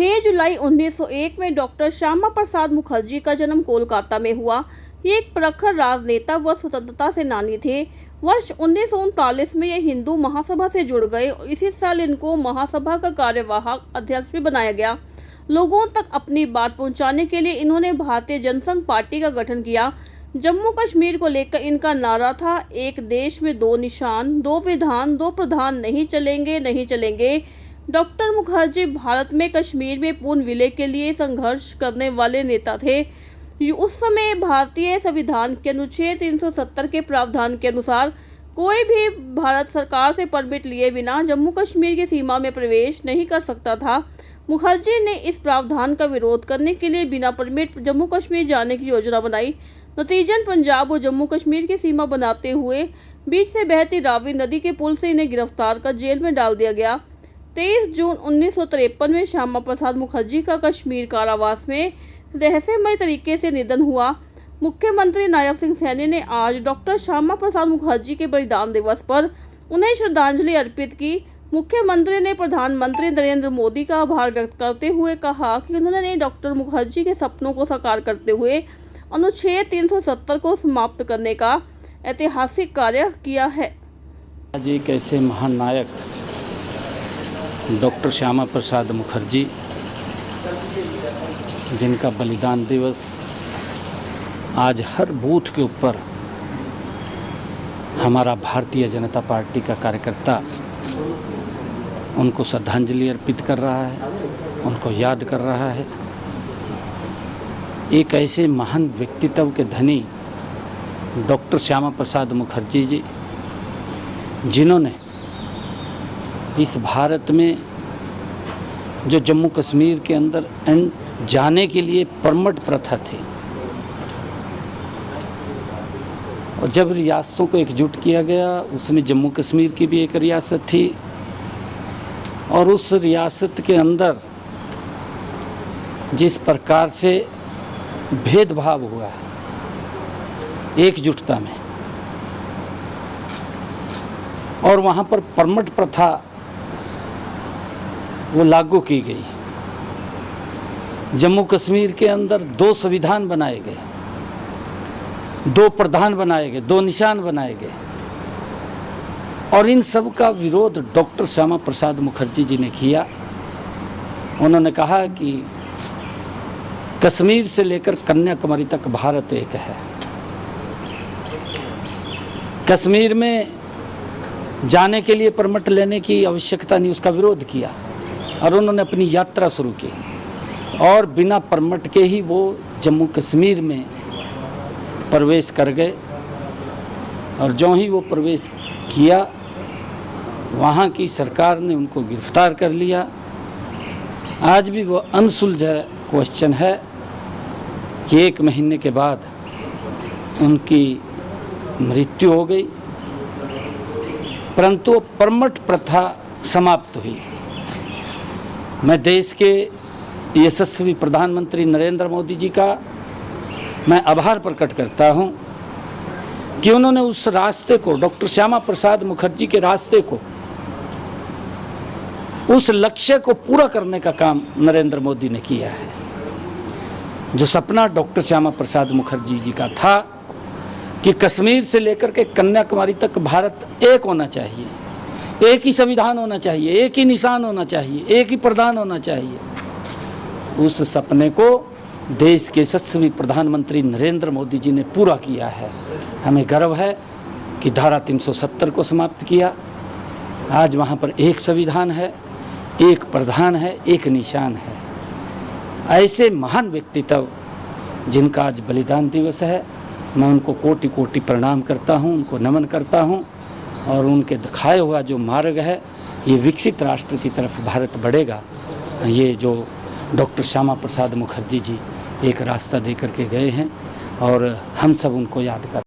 6 जुलाई 1901 में डॉक्टर श्यामा प्रसाद मुखर्जी का जन्म कोलकाता में हुआ। ये एक प्रखर राजनेता व स्वतंत्रता सेनानी थे। वर्ष 1939 में ये हिंदू महासभा से जुड़ गए और इसी साल इनको महासभा का कार्यवाहक अध्यक्ष भी बनाया गया। लोगों तक अपनी बात पहुंचाने के लिए इन्होंने भारतीय जनसंघ पार्टी का गठन किया। जम्मू कश्मीर को लेकर इनका नारा था, एक देश में दो निशान, दो विधान, दो प्रधान, नहीं चलेंगे नहीं चलेंगे। डॉक्टर मुखर्जी भारत में कश्मीर में पूर्ण विलय के लिए संघर्ष करने वाले नेता थे। उस समय भारतीय संविधान के अनुच्छेद 370 के प्रावधान के अनुसार कोई भी भारत सरकार से परमिट लिए बिना जम्मू कश्मीर की सीमा में प्रवेश नहीं कर सकता था। मुखर्जी ने इस प्रावधान का विरोध करने के लिए बिना परमिट जम्मू कश्मीर जाने की योजना बनाई। नतीजन पंजाब और जम्मू कश्मीर की सीमा बनाते हुए बीच से बहती रावी नदी के पुल से इन्हें गिरफ्तार कर जेल में डाल दिया गया। 23 जून 1953 में श्यामा प्रसाद मुखर्जी का कश्मीर कारावास में रहस्यमय तरीके से निधन हुआ। मुख्यमंत्री नायब सिंह सैनी ने आज डॉक्टर श्यामा प्रसाद मुखर्जी के बलिदान दिवस पर उन्हें श्रद्धांजलि अर्पित की। मुख्यमंत्री ने प्रधानमंत्री नरेंद्र मोदी का आभार व्यक्त करते हुए कहा कि उन्होंने डॉक्टर मुखर्जी के सपनों को साकार करते हुए अनुच्छेद 370 को समाप्त करने का ऐतिहासिक कार्य किया है। आज एक ऐसे महान नायक डॉक्टर श्यामा प्रसाद मुखर्जी, जिनका बलिदान दिवस आज हर बूथ के ऊपर हमारा भारतीय जनता पार्टी का कार्यकर्ता उनको श्रद्धांजलि अर्पित कर रहा है, उनको याद कर रहा है। एक ऐसे महान व्यक्तित्व के धनी डॉक्टर श्यामा प्रसाद मुखर्जी जी, जिन्होंने इस भारत में जो जम्मू कश्मीर के अंदर जाने के लिए परमिट प्रथा थी और जब रियासतों को एकजुट किया गया, उसमें जम्मू कश्मीर की भी एक रियासत थी और उस रियासत के अंदर जिस प्रकार से भेदभाव हुआ एकजुटता में और वहाँ पर परमिट प्रथा वो लागू की गई। जम्मू कश्मीर के अंदर दो संविधान बनाए गए, दो प्रधान बनाए गए, दो निशान बनाए गए और इन सब का विरोध डॉक्टर श्यामा प्रसाद मुखर्जी जी ने किया। उन्होंने कहा कि कश्मीर से लेकर कन्याकुमारी तक भारत एक है। कश्मीर में जाने के लिए परमिट लेने की आवश्यकता नहीं, उसका विरोध किया और उन्होंने अपनी यात्रा शुरू की और बिना परमिट के ही वो जम्मू कश्मीर में प्रवेश कर गए और जो ही वो प्रवेश किया, वहाँ की सरकार ने उनको गिरफ्तार कर लिया। आज भी वो अनसुलझा क्वेश्चन है कि 1 महीने के बाद उनकी मृत्यु हो गई, परंतु परमिट प्रथा समाप्त हुई। मैं देश के यशस्वी प्रधानमंत्री नरेंद्र मोदी जी का मैं आभार प्रकट करता हूं कि उन्होंने उस रास्ते को, डॉक्टर श्यामा प्रसाद मुखर्जी के रास्ते को, उस लक्ष्य को पूरा करने का काम नरेंद्र मोदी ने किया है। जो सपना डॉक्टर श्यामा प्रसाद मुखर्जी जी का था कि कश्मीर से लेकर के कन्याकुमारी तक भारत एक होना चाहिए, एक ही संविधान होना चाहिए, एक ही निशान होना चाहिए, एक ही प्रधान होना चाहिए, उस सपने को देश के यशस्वी प्रधानमंत्री नरेंद्र मोदी जी ने पूरा किया है। हमें गर्व है कि धारा 370 को समाप्त किया। आज वहाँ पर एक संविधान है, एक प्रधान है, एक निशान है। ऐसे महान व्यक्तित्व जिनका आज बलिदान दिवस है, मैं उनको कोटि कोटि प्रणाम करता हूँ, उनको नमन करता हूँ और उनके दिखाए हुआ जो मार्ग है, ये विकसित राष्ट्र की तरफ भारत बढ़ेगा। ये जो डॉक्टर श्यामा प्रसाद मुखर्जी जी एक रास्ता दे करके गए हैं और हम सब उनको याद कर